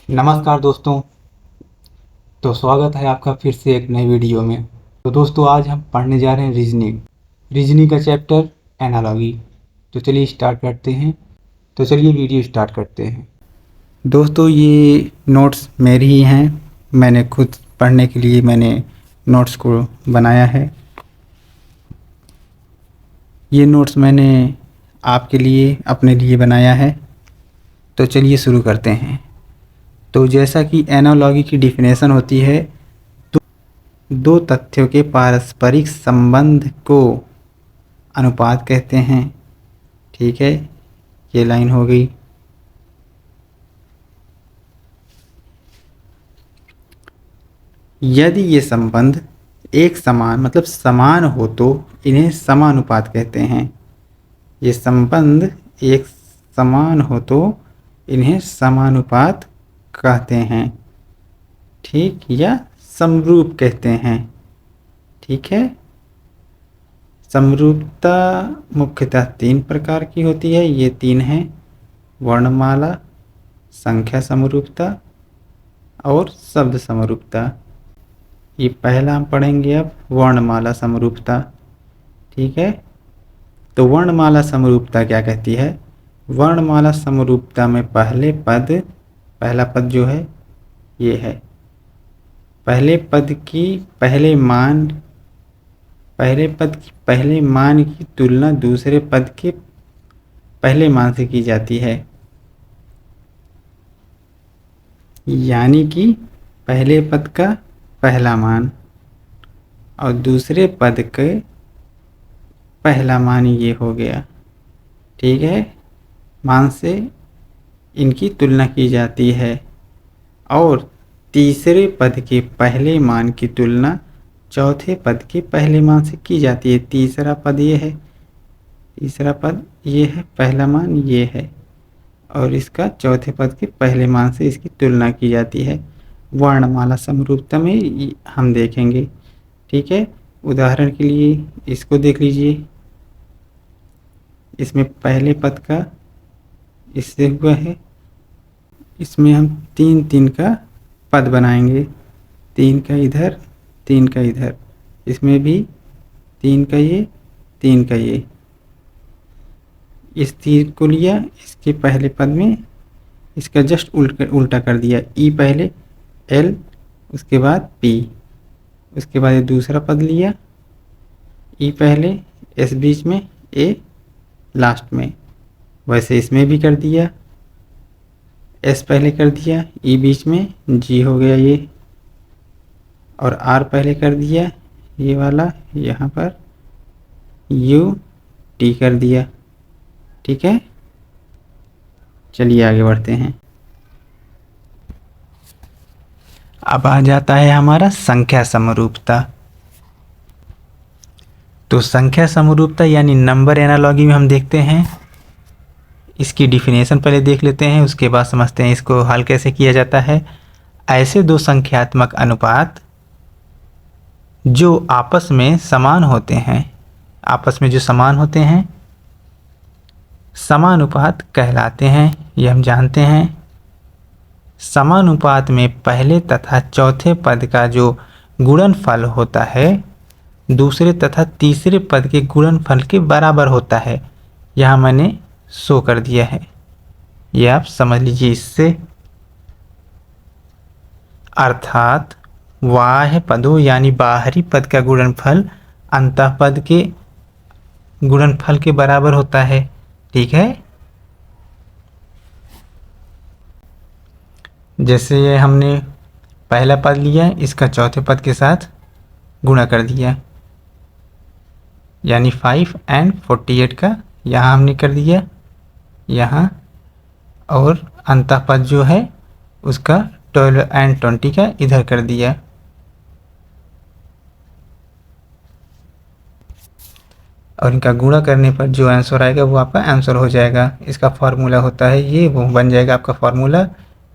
नमस्कार दोस्तों। तो स्वागत है आपका फिर से एक नई वीडियो में। तो दोस्तों आज हम पढ़ने जा रहे हैं रीजनिंग का चैप्टर एनालॉजी। तो चलिए स्टार्ट करते हैं। तो चलिए वीडियो स्टार्ट करते हैं। दोस्तों ये नोट्स मेरी ही हैं। मैंने खुद पढ़ने के लिए मैंने नोट्स को बनाया है। ये नोट्स मैंने आपके लिए अपने लिए बनाया है। तो चलिए शुरू करते हैं। तो जैसा कि एनालॉजी की डिफिनेशन होती है, दो तथ्यों के पारस्परिक संबंध को अनुपात कहते हैं। ठीक है, ये लाइन हो गई। यदि ये संबंध एक समान मतलब समान हो तो इन्हें समानुपात कहते हैं। ये संबंध एक समान हो तो इन्हें समानुपात कहते हैं। ठीक, या समरूप कहते हैं। ठीक है। समरूपता मुख्यतः तीन प्रकार की होती है। ये तीन हैं: वर्णमाला, संख्या समरूपता और शब्द समरूपता। ये पहला हम पढ़ेंगे अब, वर्णमाला समरूपता। ठीक है। तो वर्णमाला समरूपता क्या कहती है? वर्णमाला समरूपता में पहला पद जो है ये है। पहले पद की पहले मान की तुलना दूसरे पद के पहले मान से की जाती है। यानी कि पहले पद का पहला मान और दूसरे पद के पहला मान ये हो गया। ठीक है। मान से इनकी तुलना की जाती है और तीसरे पद के पहले मान की तुलना चौथे पद के पहले मान से की जाती है। तीसरा पद ये है, पहला मान ये है और इसका चौथे पद के पहले मान से इसकी तुलना की जाती है। वर्णमाला समरूपता में हम देखेंगे। ठीक है। उदाहरण के लिए इसको देख लीजिए। इसमें पहले पद का इससे हुआ है। इसमें हम तीन तीन का पद बनाएंगे। तीन का इधर, तीन का इधर। इसमें भी तीन का ये, तीन का ये। इस तीर को लिया, इसके पहले पद में इसका जस्ट उल्टा कर दिया। ई पहले, एल, उसके बाद पी, उसके बाद ये दूसरा पद लिया। ई पहले, एस बीच में, ए लास्ट में। वैसे इसमें भी कर दिया। एस पहले कर दिया, ई बीच में, जी हो गया ये, और आर पहले कर दिया ये वाला, यहाँ पर यू टी कर दिया। ठीक है। चलिए आगे बढ़ते हैं। अब आ जाता है हमारा संख्या समरूपता। तो संख्या समरूपता यानी नंबर एनालॉजी में हम देखते हैं। इसकी डिफिनेशन पहले देख लेते हैं, उसके बाद समझते हैं इसको हल कैसे किया जाता है। ऐसे दो संख्यात्मक अनुपात जो आपस में समान होते हैं, समानुपात कहलाते हैं। ये हम जानते हैं। समानुपात में पहले तथा चौथे पद का जो गुणनफल होता है दूसरे तथा तीसरे पद के गुणनफल के बराबर होता है। यहाँ मैंने शो कर दिया है, ये आप समझ लीजिए इससे। अर्थात बाह्य पदों यानी बाहरी पद का गुणनफल अंतः पद के गुणनफल के बराबर होता है। ठीक है। जैसे ये हमने पहला पद लिया, इसका चौथे पद के साथ गुणा कर दिया, यानी 5 और 48 का यहाँ हमने कर दिया यहाँ, और अंतः पद जो है उसका 12 और 20 का इधर कर दिया। और इनका गुणा करने पर जो आंसर आएगा वो आपका आंसर हो जाएगा। इसका फार्मूला होता है ये, वो बन जाएगा आपका formula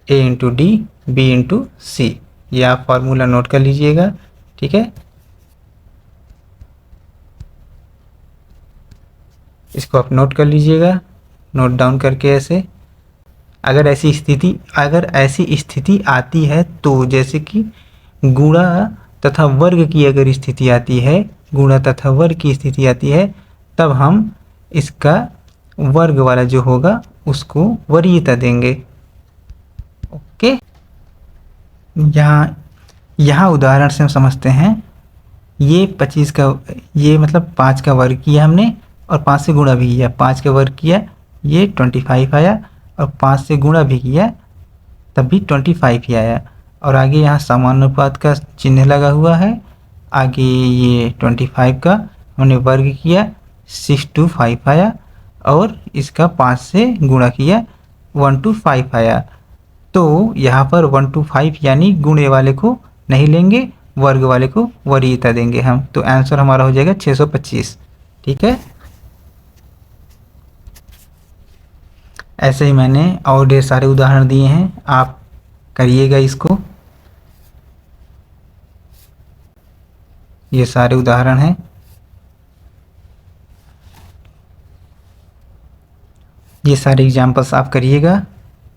a into D, B into C. ये आप फार्मूला नोट कर लीजिएगा। ठीक है। इसको आप नोट कर लीजिएगा, नोट डाउन करके ऐसे। अगर ऐसी स्थिति आती है तो, जैसे कि गुणा तथा वर्ग की अगर स्थिति आती है, गुणा तथा वर्ग की स्थिति आती है, तब हम इसका वर्ग वाला जो होगा उसको वरीयता देंगे। ओके, यहाँ उदाहरण से हम समझते हैं। ये 25 का, ये मतलब 5 का वर्ग किया हमने और 5 से गुणा भी किया, 5 का वर्ग किया ये 25 आया, और 5 से गुणा भी किया तब भी 25 ही आया। और आगे यहाँ समानुपात का चिन्ह लगा हुआ है, आगे ये 25 का हमने वर्ग किया 625 आया, और इसका 5 से गुणा किया 125 आया। तो यहाँ पर 125 यानी गुणे वाले को नहीं लेंगे, वर्ग वाले को वरीयता देंगे हम। तो आंसर हमारा हो जाएगा 625। ठीक है, ऐसे ही मैंने और ढेर सारे उदाहरण दिए हैं, आप करिएगा इसको। ये सारे उदाहरण हैं। ये सारे एग्जाम्पल्स आप करिएगा।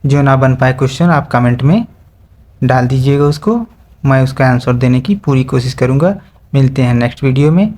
जो ना बन पाए क्वेश्चन आप कमेंट में डाल दीजिएगा उसको, मैं उसका आंसर देने की पूरी कोशिश करूँगा। मिलते हैं नेक्स्ट वीडियो में।